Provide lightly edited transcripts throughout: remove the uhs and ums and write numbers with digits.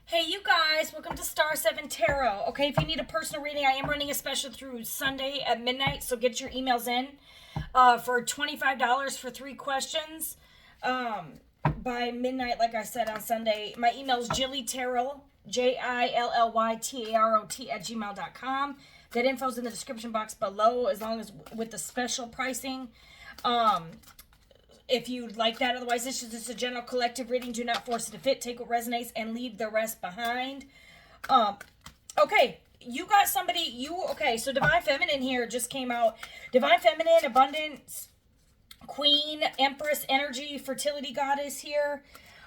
Hey, you guys, welcome to Star 7 Tarot. Okay, if you need a personal reading, I am running a special through Sunday at midnight, so get your emails in for $25 for 3 questions by midnight, like I said, on Sunday. My email is jillytarot, JILLYTAROT at gmail.com. That info's in the description box below, as long as with the special pricing. If you'd like that. Otherwise, this is just a general collective reading. Do not force it to fit. Take what resonates and leave the rest behind. Okay, you got somebody, okay, so Divine Feminine here just came out. Divine Feminine, Abundance, Queen, Empress, Energy, Fertility Goddess here.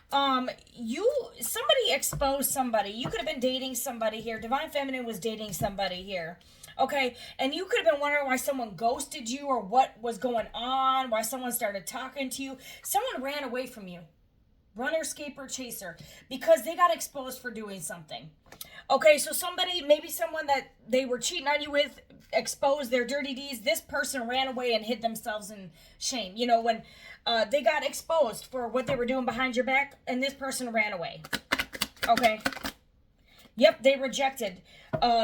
Somebody exposed somebody. You could have been dating somebody here. Divine Feminine was dating somebody here. Okay, and you could have been wondering why someone ghosted you or what was going on, why someone started talking to you. Someone ran away from you. Runner, escaper, chaser. Because they got exposed for doing something. Okay, so somebody, maybe someone that they were cheating on you with, exposed their dirty deeds. This person ran away and hid themselves in shame. You know, when they got exposed for what they were doing behind your back, and this person ran away. Okay. Yep, they rejected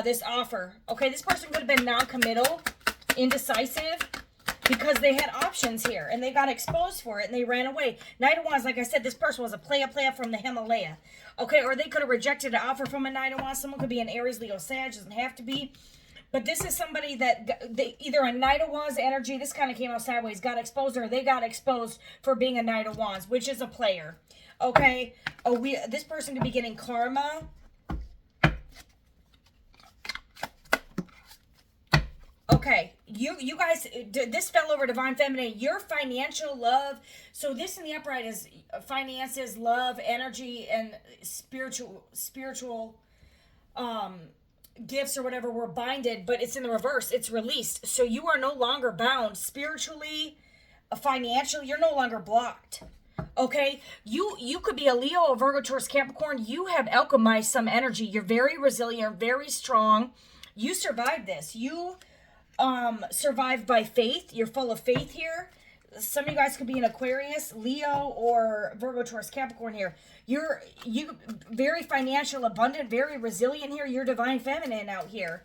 this offer. Okay, this person could have been non-committal, indecisive, because they had options here, and they got exposed for it, and they ran away. Knight of Wands, like I said, this person was a playa from the Himalaya. Okay, or they could have rejected an offer from a Knight of Wands. Someone could be an Aries, Leo, Sag, doesn't have to be. But this is somebody that either a Knight of Wands energy, this kind of came out sideways, got exposed, or they got exposed for being a Knight of Wands, which is a player. Okay, this person could be getting karma. Okay, you guys, this fell over Divine Feminine. Your financial love. So this in the upright is finances, love, energy, and spiritual gifts or whatever were binded, but it's in the reverse. It's released. So you are no longer bound spiritually, financially. You're no longer blocked. Okay, you could be a Leo, a Virgo, Taurus, Capricorn. You have alchemized some energy. You're very resilient, very strong. You survived this. You survived by faith. You're full of faith here. Some of you guys could be an Aquarius, Leo, or Virgo, Taurus, Capricorn here. You very financial, abundant, very resilient here. You're Divine Feminine out here.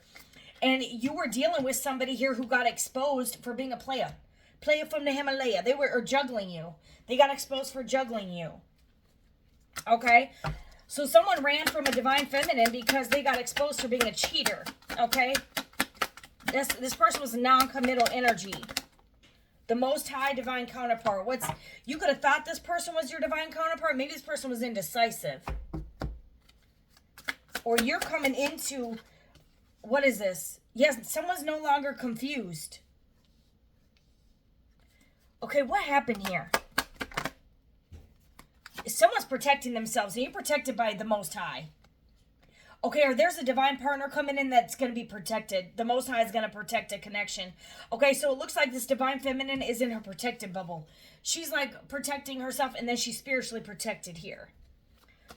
And you were dealing with somebody here who got exposed for being a playa from the Himalaya. They were juggling you. They got exposed for juggling you. Okay? So someone ran from a Divine Feminine because they got exposed for being a cheater. Okay? This person was non-committal energy. The Most High Divine Counterpart. You could have thought this person was your Divine Counterpart. Maybe this person was indecisive. Or you're coming into, what is this? Yes, someone's no longer confused. Okay, what happened here? Someone's protecting themselves, and you're protected by the Most High. Okay, or there's a divine partner coming in that's going to be protected. The Most High is going to protect a connection. Okay, so it looks like this Divine Feminine is in her protected bubble. She's like protecting herself, and then she's spiritually protected here.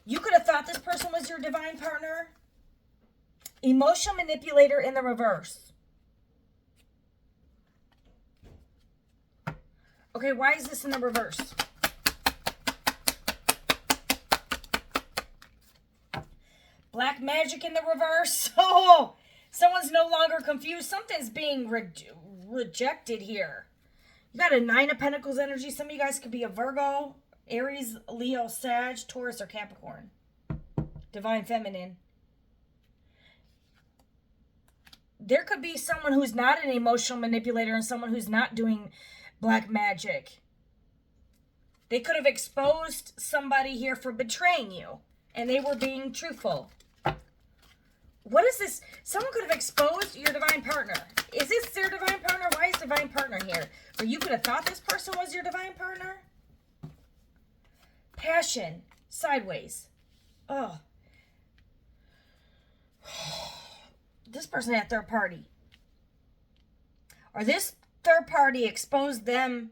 You could have thought this person was your divine partner. Emotional manipulator in the reverse. Okay, why is this in the reverse? Black magic in the reverse. Oh, someone's no longer confused. Something's being rejected here. You got a 9 of Pentacles energy. Some of you guys could be a Virgo, Aries, Leo, Sag, Taurus, or Capricorn. Divine Feminine. There could be someone who's not an emotional manipulator and someone who's not doing black magic. They could have exposed somebody here for betraying you, and they were being truthful. What is this? Someone could have exposed your divine partner. Is this their divine partner? Why is divine partner here? Or you could have thought this person was your divine partner? Passion. Sideways. Oh. This person had third party. Or this third party exposed a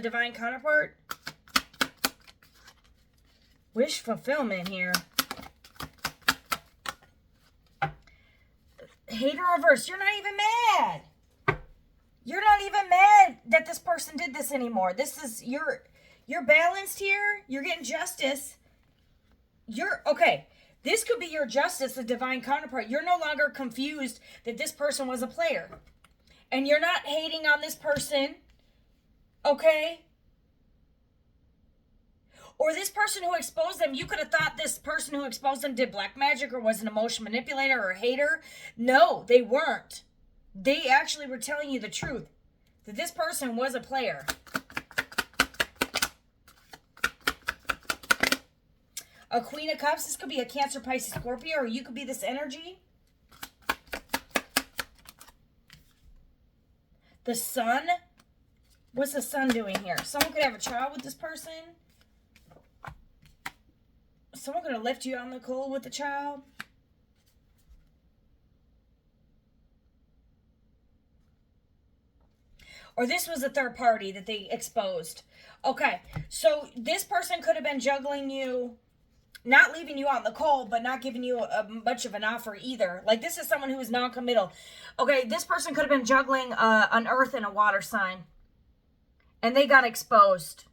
divine counterpart. Wish fulfillment here. Hater reverse. You're not even mad. You're not even mad that this person did this anymore. This is, you're balanced here. You're getting justice. Okay. This could be your justice, the divine counterpart. You're no longer confused that this person was a player. And you're not hating on this person. Okay? Or this person who exposed them, you could have thought this person who exposed them did black magic or was an emotion manipulator or a hater. No, they weren't. They actually were telling you the truth. That this person was a player. A Queen of Cups. This could be a Cancer, Pisces, Scorpio, or you could be this energy. The Sun. What's the Sun doing here? Someone could have a child with this person. Someone could have left you out in the cold with the child. Or this was a third party that they exposed. Okay, so this person could have been juggling you, not leaving you out in the cold, but not giving you much of an offer either. Like, this is someone who is non-committal. Okay, this person could have been juggling an earth and a water sign. And they got exposed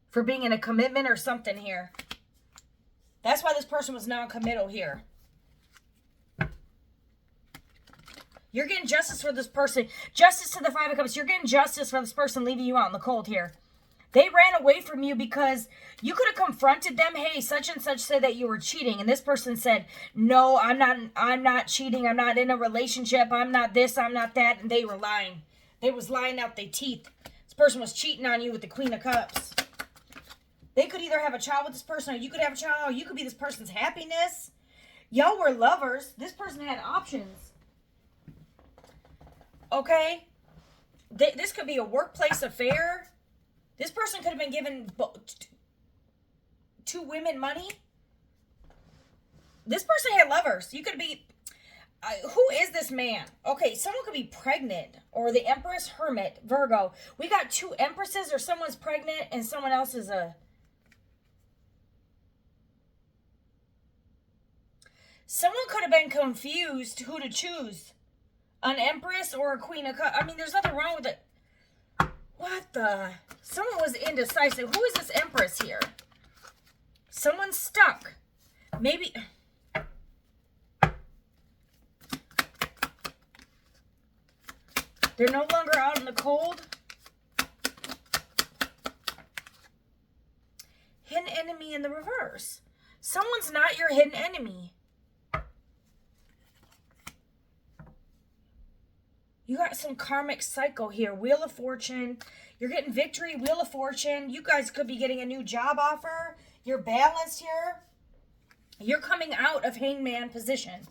for being in a commitment or something here. That's why this person was non-committal here. You're getting justice for this person. Justice to the Five of Cups. You're getting justice for this person leaving you out in the cold here. They ran away from you because you could have confronted them. Hey, such and such said that you were cheating. And this person said, no, I'm not cheating. I'm not in a relationship. I'm not this, I'm not that. And they were lying. They was lying out their teeth. This person was cheating on you with the Queen of Cups. They could either have a child with this person, or you could have a child, or you could be this person's happiness. Y'all were lovers. This person had options. Okay? This could be a workplace affair. This person could have been giving two women money. This person had lovers. You could be... who is this man? Okay, someone could be pregnant. Or the Empress, Hermit, Virgo. We got two Empresses, or someone's pregnant and someone else is a... Someone could have been confused who to choose. An Empress or a Queen of Cups. I mean, there's nothing wrong with it. What the? Someone was indecisive. Who is this Empress here? Someone's stuck. Maybe... They're no longer out in the cold. Hidden enemy in the reverse. Someone's not your hidden enemy. You got some karmic cycle here. Wheel of Fortune. You're getting victory. Wheel of Fortune. You guys could be getting a new job offer. You're balanced here. You're coming out of hangman position.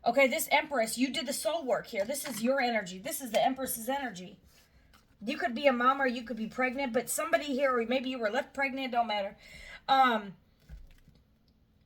Okay, this Empress, you did the soul work here. This is your energy. This is the Empress's energy. You could be a mom or you could be pregnant, but somebody here, or maybe you were left pregnant, don't matter.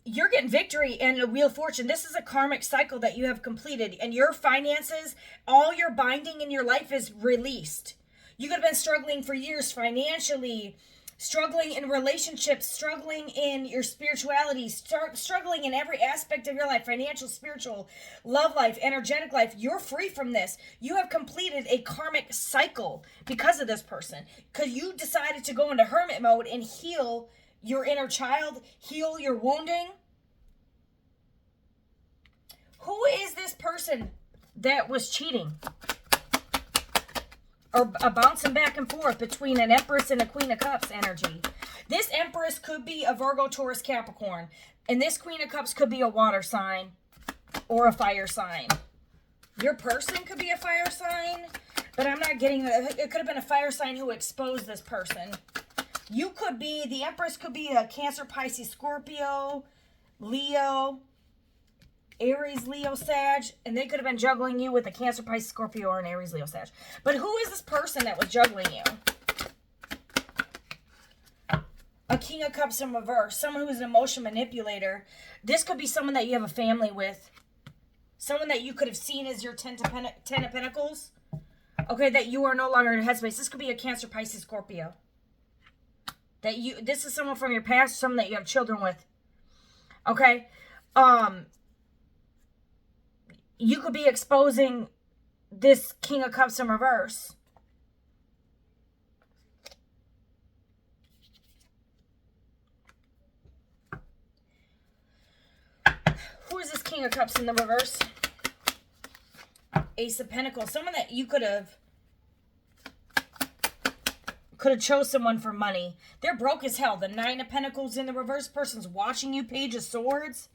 You're getting victory and a Wheel of Fortune. This is a karmic cycle that you have completed. And your finances, all your binding in your life is released. You could have been struggling for years financially, struggling in relationships, struggling in your spirituality, struggling in every aspect of your life, financial, spiritual, love life, energetic life. You're free from this. You have completed a karmic cycle because of this person. Because you decided to go into hermit mode and heal your inner child, heal your wounding. Who is this person that was cheating? Or bouncing back and forth between an Empress and a Queen of Cups energy. This Empress could be a Virgo, Taurus, Capricorn. And this Queen of Cups could be a water sign or a fire sign. Your person could be a fire sign, but I'm not getting that. It could have been a fire sign who exposed this person. You could be, the Empress could be a Cancer, Pisces, Scorpio, Leo, Aries, Leo, Sag, and they could have been juggling you with a Cancer, Pisces, Scorpio, or an Aries, Leo, Sag. But who is this person that was juggling you? A King of Cups in reverse. Someone who is an emotion manipulator. This could be someone that you have a family with. Someone that you could have seen as your Ten of Pentacles. Okay, that you are no longer in a headspace. This could be a Cancer, Pisces, Scorpio. This is someone from your past, someone that you have children with. Okay? You could be exposing this King of Cups in reverse. King of Cups in the reverse. Ace of Pentacles. Someone that you could have chose someone for money. They're broke as hell. The Nine of Pentacles in the reverse. Person's watching you. Page of Swords.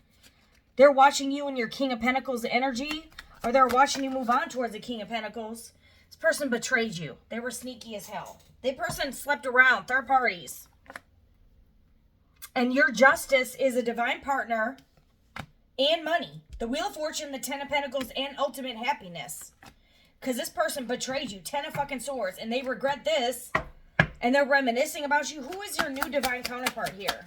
They're watching you in your King of Pentacles energy. Or they're watching you move on towards the King of Pentacles. This person betrayed you. They were sneaky as hell. This person slept around. Third parties. And your justice is a divine partner and money. The Wheel of Fortune, the Ten of Pentacles, and ultimate happiness. Because this person betrayed you. 10 of fucking Swords. And they regret this. And they're reminiscing about you. Who is your new divine counterpart here?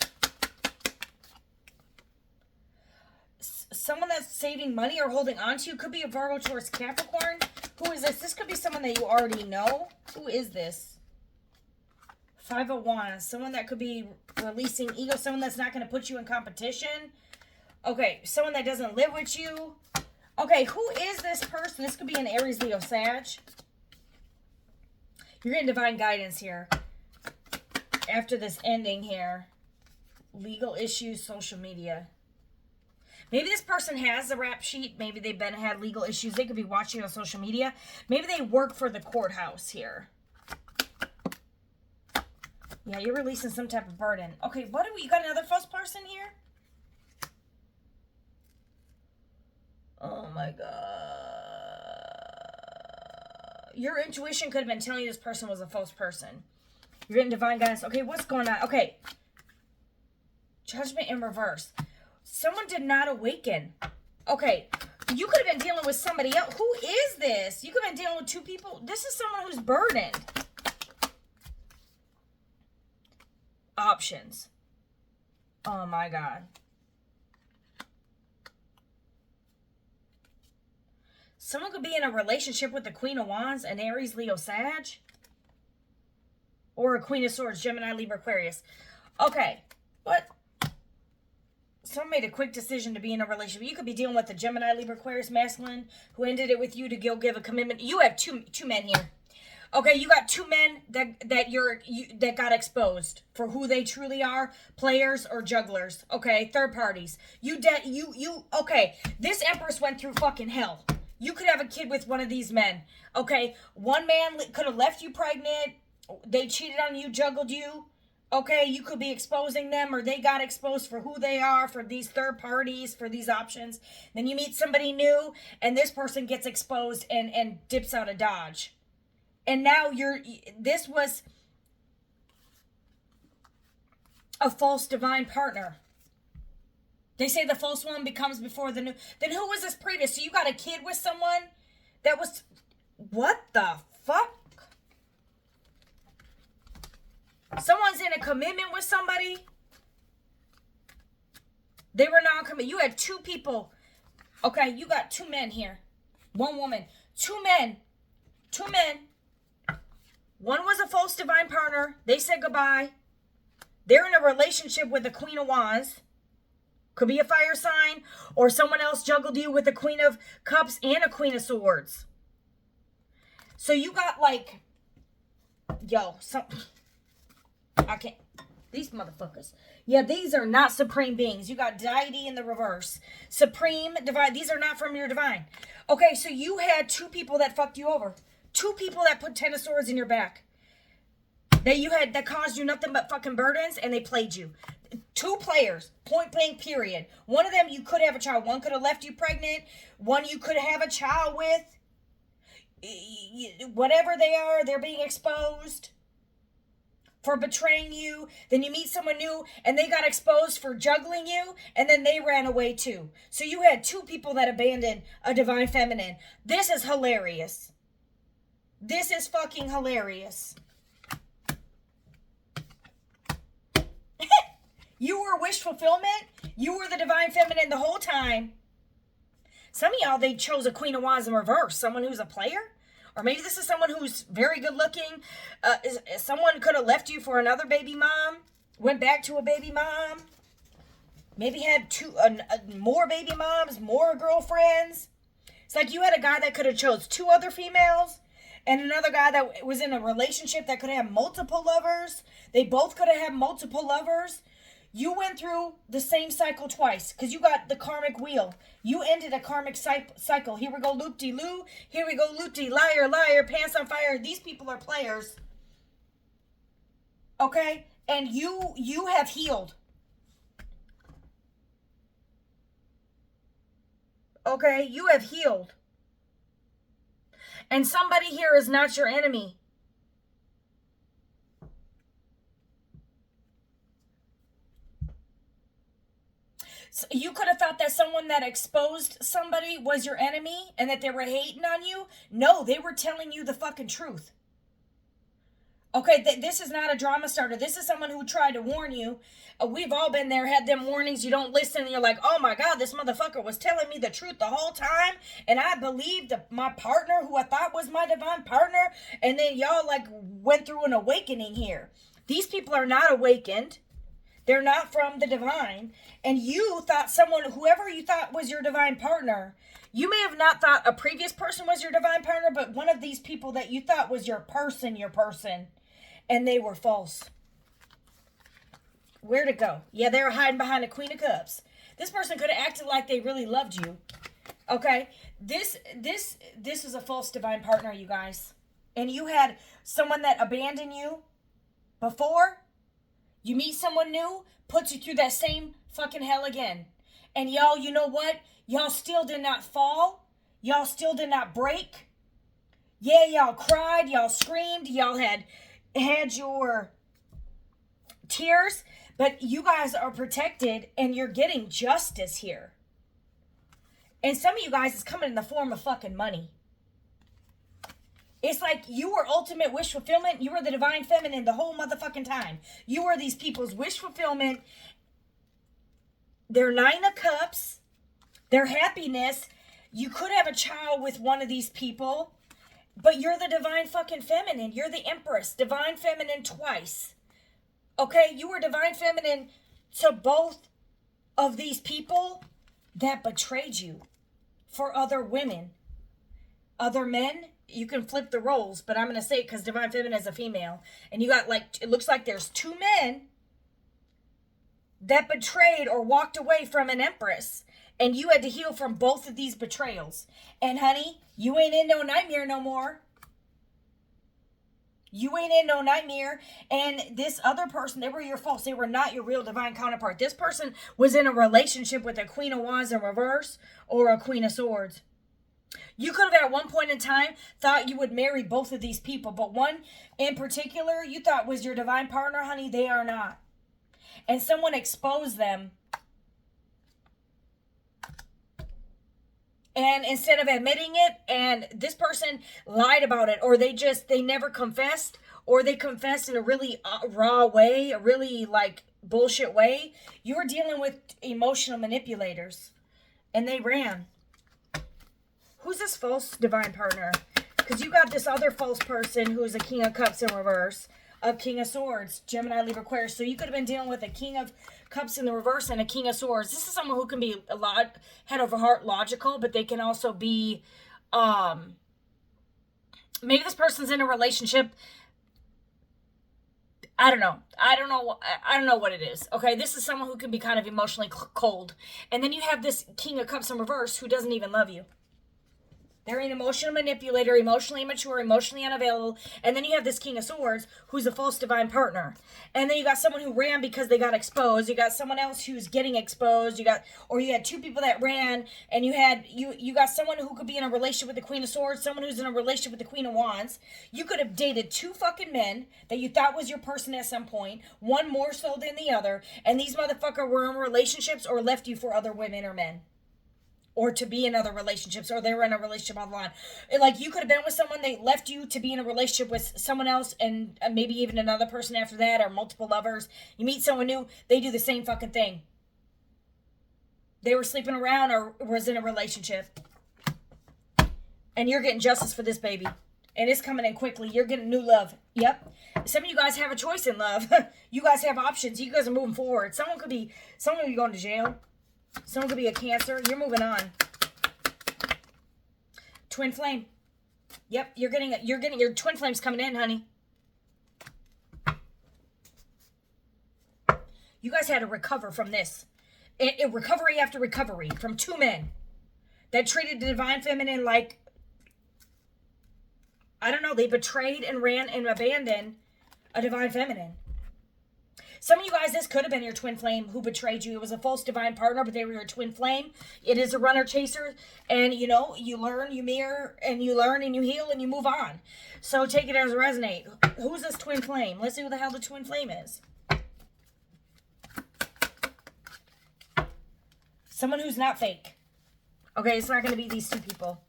Someone that's saving money or holding on to you. Could be a Virgo, Taurus, Capricorn. Who is this? This could be someone that you already know. Who is this? Five of Wands. Someone that could be releasing ego. Someone that's not going to put you in competition. Okay, someone that doesn't live with you. Okay, who is this person? This could be an Aries, Leo, Sag. You're getting divine guidance here. After this ending here. Legal issues, social media. Maybe this person has the rap sheet. Maybe they've had legal issues. They could be watching on social media. Maybe they work for the courthouse here. Yeah, you're releasing some type of burden. Okay, what do we... You got another false person here? Oh my God. Your intuition could have been telling you this person was a false person. You're getting divine guidance. Okay, what's going on? Okay. Judgment in reverse. Someone did not awaken. Okay. You could have been dealing with somebody else. Who is this? You could have been dealing with two people. This is someone who's burdened. Options. Oh my God. Someone could be in a relationship with the Queen of Wands, an Aries, Leo, Sag. Or a Queen of Swords, Gemini, Libra, Aquarius. Okay. What? Someone made a quick decision to be in a relationship. You could be dealing with a Gemini, Libra, Aquarius, masculine who ended it with you to go give a commitment. You have two men here. Okay, you got two men that got exposed for who they truly are, players or jugglers. Okay, third parties. Okay, this Empress went through fucking hell. You could have a kid with one of these men. Okay, one man could have left you pregnant. They cheated on you, juggled you. Okay, you could be exposing them, or they got exposed for who they are, for these third parties, for these options. Then you meet somebody new, and this person gets exposed and dips out of Dodge. And now this was a false divine partner. They say the false one becomes before the new. Then who was this previous? So you got a kid with someone that was, what the fuck? Someone's in a commitment with somebody. They were non-committed. You had two people. Okay, you got two men here. One woman. Two men. Two men. One was a false divine partner. They said goodbye. They're in a relationship with the Queen of Wands. Could be a fire sign. Or someone else juggled you with the Queen of Cups and a Queen of Swords. So you got like... I can't. These motherfuckers. Yeah, these are not supreme beings. You got deity in the reverse. Supreme, divine. These are not from your divine. Okay, so you had two people that fucked you over. Two people that put 10 of Swords in your back. That caused you nothing but fucking burdens, and they played you. Two players. Point blank, period. One of them, you could have a child. One could have left you pregnant. One you could have a child with. Whatever they are, they're being exposed for betraying you. Then you meet someone new and they got exposed for juggling you, and then they ran away too. So you had two people that abandoned a divine feminine. This is hilarious. This is fucking hilarious. You were wish fulfillment. You were the divine feminine the whole time. Some of y'all, they chose a Queen of Wands in reverse. Someone who's a player. Or maybe this is someone who's very good looking. Someone could have left you for another baby mom. Went back to a baby mom. Maybe had more baby moms, more girlfriends. It's like you had a guy that could have chose two other females. And another guy that was in a relationship that could have multiple lovers. They both could have had multiple lovers. You went through the same cycle twice because you got the karmic wheel. You ended a karmic cycle. Here we go, loop-de-loo. Here we go, loop-de, liar, liar, pants on fire. These people are players. Okay? And you have healed. Okay? You have healed. And somebody here is not your enemy. So you could have thought that someone that exposed somebody was your enemy and that they were hating on you. No, they were telling you the fucking truth. Okay, this is not a drama starter. This is someone who tried to warn you. We've all been there, had them warnings. You don't listen and you're like, oh my God, this motherfucker was telling me the truth the whole time. And I believed my partner who I thought was my divine partner. And then y'all like went through an awakening here. These people are not awakened. They're not from the divine. And you thought whoever you thought was your divine partner, you may have not thought a previous person was your divine partner, but one of these people that you thought was your person, and they were false. Where'd it go? Yeah, they were hiding behind a Queen of Cups. This person could have acted like they really loved you. Okay? This is a false divine partner, you guys. And you had someone that abandoned you before. You meet someone new, puts you through that same fucking hell again. And y'all, you know what? Y'all still did not fall. Y'all still did not break. Yeah, y'all cried. Y'all screamed. Y'all had your tears. But you guys are protected and you're getting justice here. And some of you guys is coming in the form of fucking money. It's like you were ultimate wish fulfillment. You were the divine feminine the whole motherfucking time. You were these people's wish fulfillment. Their 9 of Cups. Their happiness. You could have a child with one of these people. But you're the divine fucking feminine. You're the empress. Divine feminine twice. Okay? You were divine feminine to both of these people that betrayed you for other women. Other men. You can flip the roles, but I'm going to say it because divine feminine is a female. And you got it looks like there's 2 men that betrayed or walked away from an empress. And you had to heal from both of these betrayals. And honey, you ain't in no nightmare no more. You ain't in no nightmare. And this other person, they were your false. They were not your real divine counterpart. This person was in a relationship with a Queen of Wands in reverse or a Queen of Swords. You could have at one point in time thought you would marry both of these people, but one in particular you thought was your divine partner, honey, they are not. And someone exposed them. And instead of admitting it, and this person lied about it, or they never confessed, or they confessed in a really raw way, a really bullshit way, you were dealing with emotional manipulators. And they ran. Who's this false divine partner? Because you got this other false person who's a King of Cups in reverse, a King of Swords, Gemini, Libra, Aquarius. So you could have been dealing with a King of Cups in the reverse and a King of Swords. This is someone who can be a lot head over heart logical, but they can also be, maybe this person's in a relationship. I don't know. I don't know what it is. Okay, this is someone who can be kind of emotionally cold. And then you have this King of Cups in reverse who doesn't even love you. They're an emotional manipulator, emotionally immature, emotionally unavailable. And then you have this King of Swords who's a false divine partner. And then you got someone who ran because they got exposed. You got someone else who's getting exposed. You had 2 people that ran, and you got someone who could be in a relationship with the Queen of Swords, someone who's in a relationship with the Queen of Wands. You could have dated 2 fucking men that you thought was your person at some point, one more so than the other, and these motherfuckers were in relationships or left you for other women or men. Or to be in other relationships, or they were in a relationship online. You could have been with someone, they left you to be in a relationship with someone else, and maybe even another person after that, or multiple lovers. You meet someone new, they do the same fucking thing. They were sleeping around or was in a relationship. And you're getting justice for this baby. And it's coming in quickly. You're getting new love. Yep. Some of you guys have a choice in love. You guys have options. You guys are moving forward. Someone could be going to jail. Someone could be a Cancer. You're moving on. Twin flame. Yep, you're getting your twin flames coming in, honey. You guys had to recover from this. Recovery after recovery from two men that treated the divine feminine like, I don't know, they betrayed and ran and abandoned a divine feminine. Some of you guys, this could have been your twin flame who betrayed you. It was a false divine partner, but they were your twin flame. It is a runner chaser. And, you know, you learn, you mirror, and you learn, and you heal, and you move on. So take it as a resonate. Who's this twin flame? Let's see who the hell the twin flame is. Someone who's not fake. Okay, it's not going to be these two people.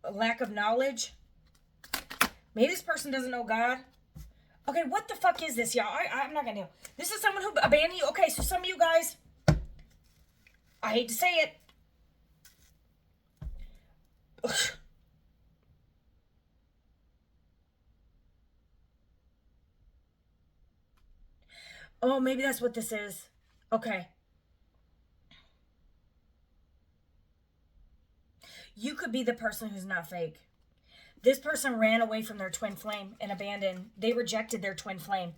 A lack of knowledge. Maybe this person doesn't know God. Okay, what the fuck is this, y'all? I'm not going to know. This is someone who abandoned you. Okay, so some of you guys, I hate to say it. Ugh. Oh, maybe that's what this is. Okay. You could be the person who's not fake. This person ran away from their twin flame and abandoned. They rejected their twin flame.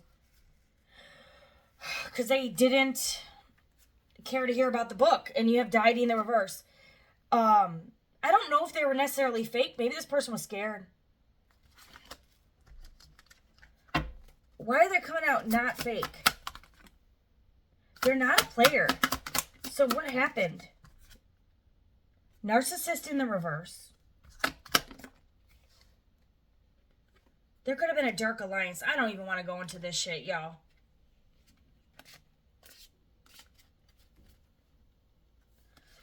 Because they didn't care to hear about the book. And you have deity in the reverse. I don't know if they were necessarily fake. Maybe this person was scared. Why are they coming out not fake? They're not a player. So what happened? Narcissist in the reverse. There could have been a dark alliance. I don't even want to go into this shit, y'all.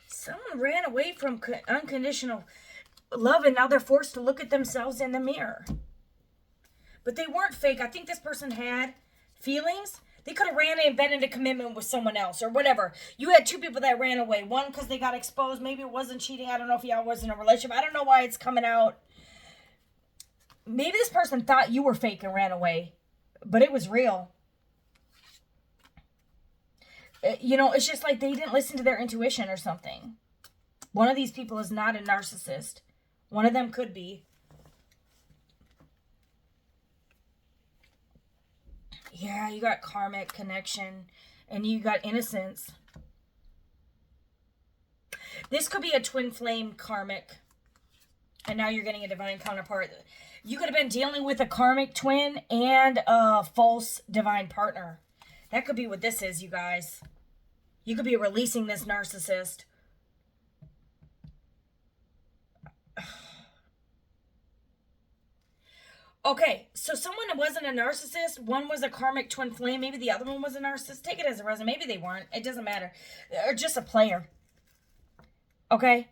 Someone ran away from unconditional love and now they're forced to look at themselves in the mirror. But they weren't fake. I think this person had feelings. They could have ran and been in a commitment with someone else or whatever. You had two people that ran away. One because they got exposed. Maybe it wasn't cheating. I don't know if y'all was in a relationship. I don't know why it's coming out. Maybe this person thought you were fake and ran away. But it was real. You know, it's just like they didn't listen to their intuition or something. One of these people is not a narcissist. One of them could be. Yeah, you got karmic connection and you got innocence. This could be a twin flame karmic. And now you're getting a divine counterpart. You could have been dealing with a karmic twin and a false divine partner. That could be what this is, you guys. You could be releasing this narcissist. Okay, so someone that wasn't a narcissist, one was a karmic twin flame, maybe the other one was a narcissist. Take it as a resume. Maybe they weren't. It doesn't matter. Or just a player. Okay?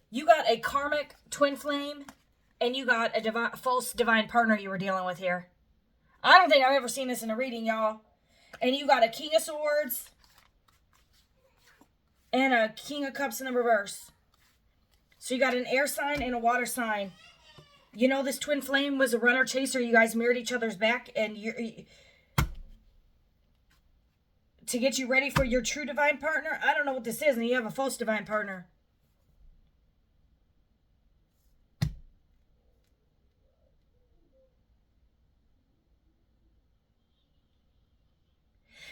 You got a karmic twin flame, and you got a false divine partner you were dealing with here. I don't think I've ever seen this in a reading, y'all. And you got a King of Swords and a King of Cups in the reverse. So you got an air sign and a water sign. You know, this twin flame was a runner chaser. You guys mirrored each other's back and to get you ready for your true divine partner. I don't know what this is. And you have a false divine partner.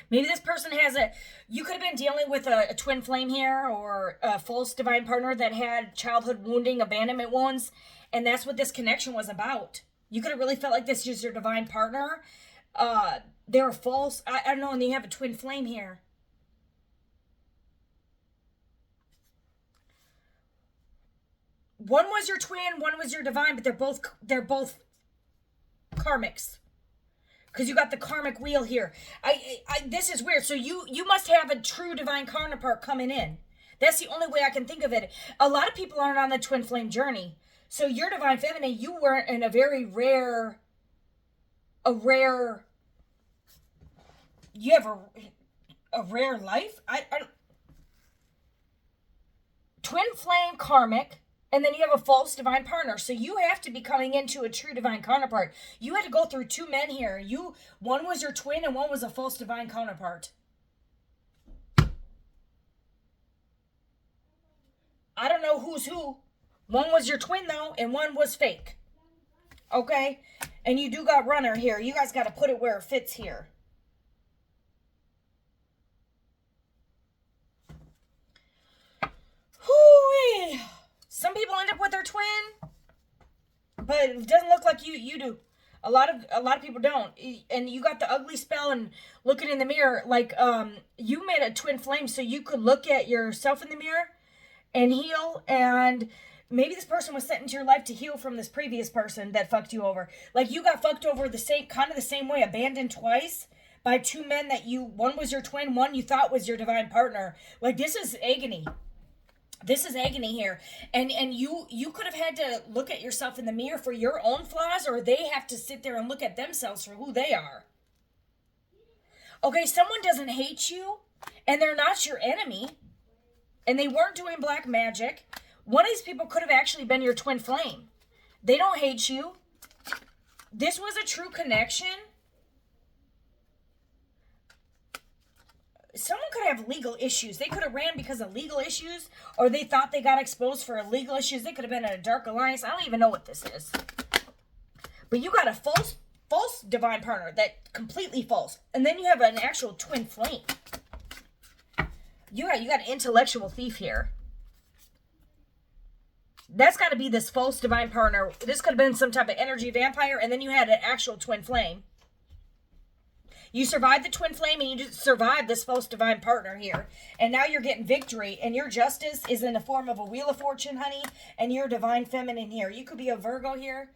Maybe this person has you could have been dealing with a twin flame here or a false divine partner that had childhood wounding, abandonment wounds. And that's what this connection was about. You could have really felt like this is your divine partner. They were false. I don't know. And you have a twin flame here. One was your twin, one was your divine, but they're both karmics. Because you got the karmic wheel here. This is weird. So you must have a true divine counterpart coming in. That's the only way I can think of it. A lot of people aren't on the twin flame journey. So your divine feminine, you weren't in a very rare, you have a rare life? Twin flame karmic, and then you have a false divine partner. So you have to be coming into a true divine counterpart. You had to go through two men here. One was your twin and one was a false divine counterpart. I don't know who's who. One was your twin, though, and one was fake. Okay? And you do got runner here. You guys got to put it where it fits here. twin, but it doesn't look like you do. A lot of people don't. And you got the ugly spell and looking in the mirror. Like, you made a twin flame so you could look at yourself in the mirror and heal. And maybe this person was sent into your life to heal from this previous person that fucked you over. Like, you got fucked over the same way, abandoned twice by two men that one was your twin, one you thought was your divine partner. Like, this is agony. This is agony here. And you could have had to look at yourself in the mirror for your own flaws, or they have to sit there and look at themselves for who they are. Okay, someone doesn't hate you, and they're not your enemy, and they weren't doing black magic. One of these people could have actually been your twin flame. They don't hate you. This was a true connection. Someone could have legal issues. They could have ran because of legal issues, or they thought they got exposed for legal issues. They could have been in a dark alliance. I don't even know what this is. But you got a false divine partner, that completely false. And then you have an actual twin flame. You got an intellectual thief here. That's got to be this false divine partner. This could have been some type of energy vampire, and then you had an actual twin flame. You survived the twin flame, and you just survived this false divine partner here. And now you're getting victory, and your justice is in the form of a wheel of fortune, honey, and your divine feminine here. You could be a Virgo here.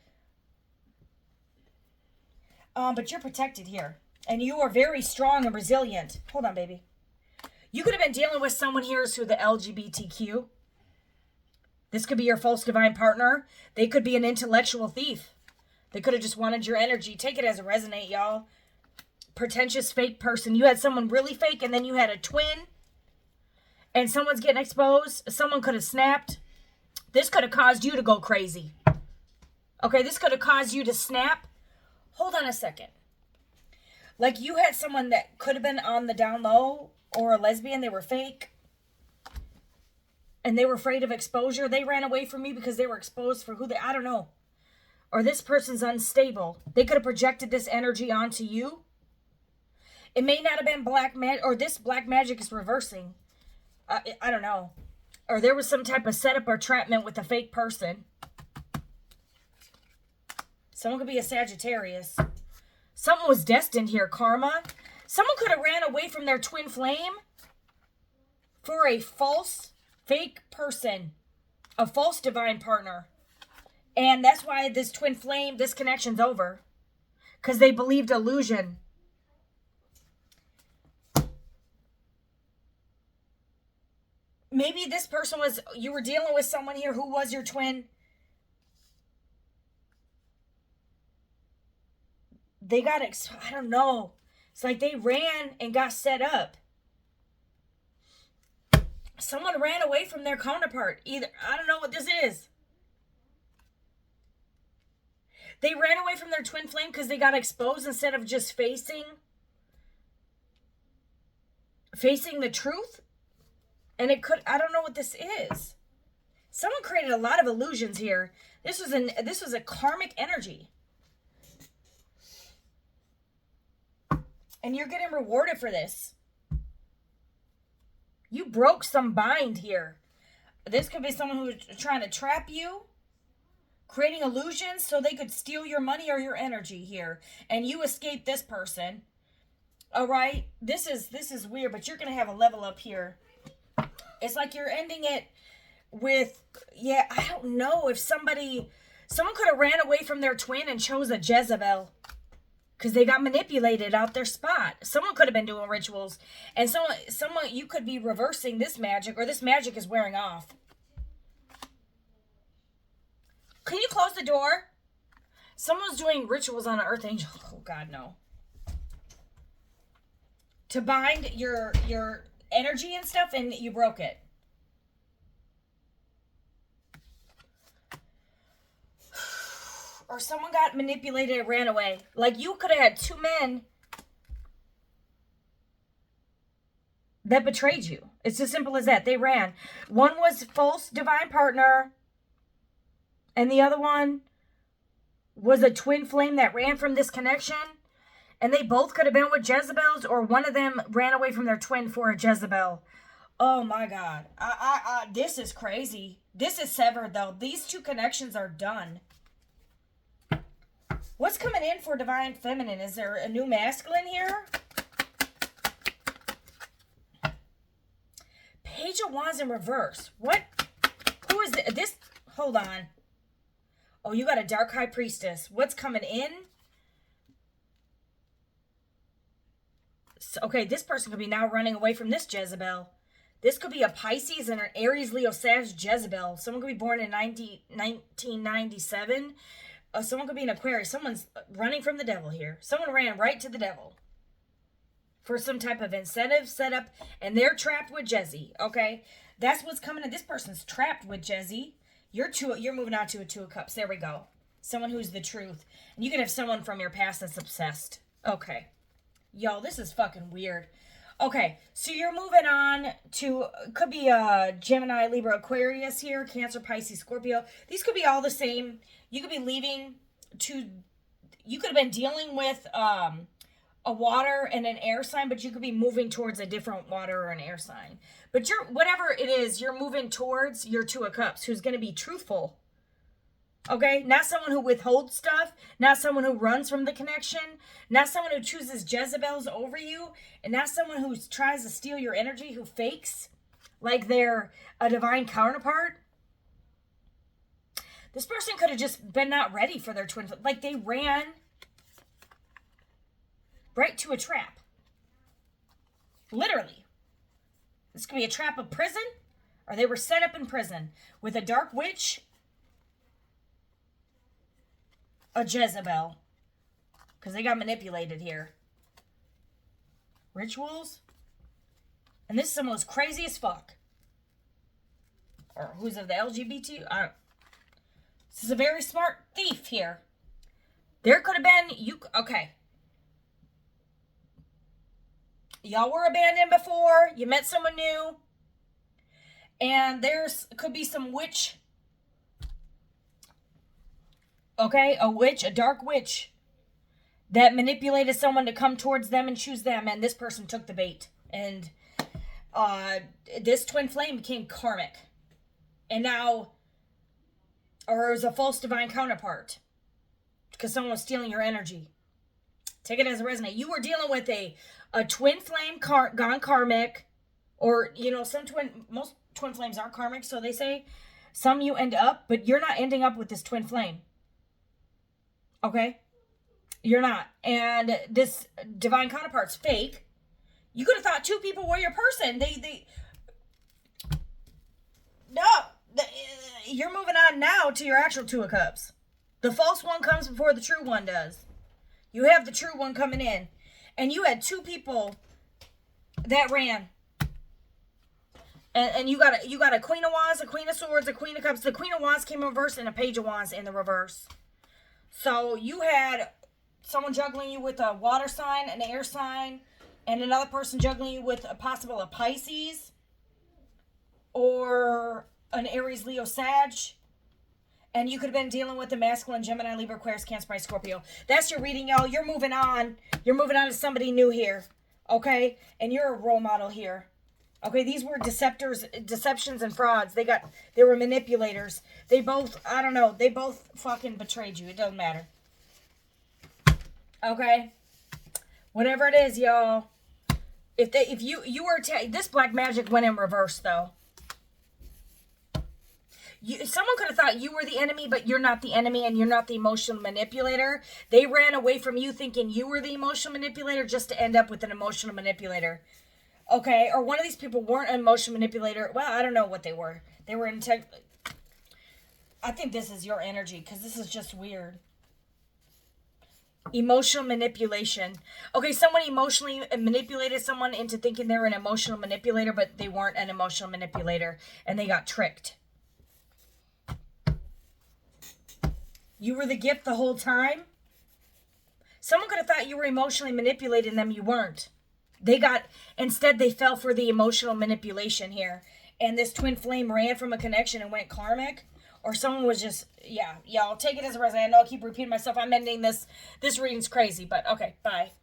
But you're protected here. And you are very strong and resilient. Hold on, baby. You could have been dealing with someone here who's the LGBTQ. This could be your false divine partner. They could be an intellectual thief. They could have just wanted your energy. Take it as a resonate, y'all. Pretentious fake person. You had someone really fake, and then you had a twin, and someone's getting exposed. Someone could have snapped. This could have caused you to go crazy. Okay, this could have caused you to snap. Hold on a second. Like, you had someone that could have been on the down low, or a lesbian. They were fake, and they were afraid of exposure. They ran away from me because they were exposed for I don't know. Or this person's unstable. They could have projected this energy onto you. It may not have been black magic, or this black magic is reversing. I don't know. Or there was some type of setup or trapment with a fake person. Someone could be a Sagittarius. Someone was destined here, karma. Someone could have ran away from their twin flame for a false, fake person. A false divine partner. And that's why this twin flame, this connection's over. Because they believed illusion. Maybe this person you were dealing with someone here who was your twin. They got, I don't know. It's like they ran and got set up. Someone ran away from their counterpart. I don't know what this is. They ran away from their twin flame because they got exposed instead of just facing the truth. And I don't know what this is. Someone created a lot of illusions here. This was a karmic energy. And you're getting rewarded for this. You broke some bind here. This could be someone who was trying to trap you, creating illusions so they could steal your money or your energy here. And you escaped this person. All right? This is weird, but you're going to have a level up here. It's like you're ending it with, I don't know if someone could have ran away from their twin and chose a Jezebel because they got manipulated out their spot. Someone could have been doing rituals, and someone you could be reversing this magic, or this magic is wearing off. Can you close the door? Someone's doing rituals on an earth angel. Oh God, no. To bind your energy and stuff, and you broke it. Or someone got manipulated and ran away. Like, you could have had two men that betrayed you. It's as simple as that. They ran. One was false divine partner, and the other one was a twin flame that ran from this connection. And they both could have been with Jezebels, or one of them ran away from their twin for a Jezebel. Oh my God. This is crazy. This is severed though. These two connections are done. What's coming in for Divine Feminine? Is there a new masculine here? Page of Wands in reverse. What? Who is this? Hold on. Oh, you got a Dark High Priestess. What's coming in? So, okay, this person could be now running away from this Jezebel. This could be a Pisces and an Aries, Leo, Sag, Jezebel. Someone could be born in 1997. Someone could be an Aquarius. Someone's running from the devil here. Someone ran right to the devil for some type of incentive setup, and they're trapped with Jezzy. Okay, that's what's coming in. This person's trapped with Jezzy. You're moving on to a Two of Cups. There we go. Someone who's the truth, and you can have someone from your past that's obsessed. Okay, y'all, this is fucking weird. Okay, so you're moving on to, could be Gemini, Libra, Aquarius here, Cancer, Pisces, Scorpio. These could be all the same. You could be leaving to, you could have been dealing with a water and an air sign, but you could be moving towards a different water or an air sign. But whatever it is, you're moving towards your Two of Cups, who's going to be truthful. Okay, not someone who withholds stuff, not someone who runs from the connection, not someone who chooses Jezebels over you, and not someone who tries to steal your energy, who fakes like they're a divine counterpart. This person could have just been not ready for their twin, like they ran right to a trap. Literally. This could be a trap of prison, or they were set up in prison with a dark witch, a Jezebel, because they got manipulated here. Rituals. And this is the most crazy as fuck. Or who's of the LGBT? This is a very smart thief here. There could have been, okay. Y'all were abandoned before. You met someone new. And could be some witch. Okay, a witch, a dark witch that manipulated someone to come towards them and choose them, and this person took the bait. And this twin flame became karmic. And now, or it was a false divine counterpart because someone was stealing your energy. Take it as a resonate. You were dealing with a twin flame gone karmic, or, most twin flames are karmic, so they say. Some you end up, but you're not ending up with this twin flame. Okay? You're not. And this divine counterpart's fake. You could have thought two people were your person. You're moving on now to your actual Two of Cups. The false one comes before the true one does. You have the true one coming in. And you had two people that ran. And you got a Queen of Wands, a Queen of Swords, a Queen of Cups. The Queen of Wands came in reverse and a Page of Wands in the reverse. So you had someone juggling you with a water sign, an air sign, and another person juggling you with a Pisces or an Aries, Leo, Sag. And you could have been dealing with the masculine, Gemini, Libra, Aquarius, Cancer, Pisces, Scorpio. That's your reading, y'all. You're moving on. You're moving on to somebody new here. Okay? And you're a role model here. Okay, these were deceptions and frauds. They were manipulators. They both fucking betrayed you. It doesn't matter. Okay? Whatever it is, y'all. If you were this black magic went in reverse though. Someone could have thought you were the enemy, but you're not the enemy and you're not the emotional manipulator. They ran away from you thinking you were the emotional manipulator just to end up with an emotional manipulator. Okay, or one of these people weren't an emotional manipulator. Well, I don't know what they were. They were I think this is your energy because this is just weird. Emotional manipulation. Okay, someone emotionally manipulated someone into thinking they were an emotional manipulator, but they weren't an emotional manipulator, and they got tricked. You were the gift the whole time. Someone could have thought you were emotionally manipulating them. You weren't. Instead they fell for the emotional manipulation here. And this twin flame ran from a connection and went karmic. Or someone was just, y'all take it as a resonance. I know I keep repeating myself. I'm ending this. This reading's crazy, but okay, bye.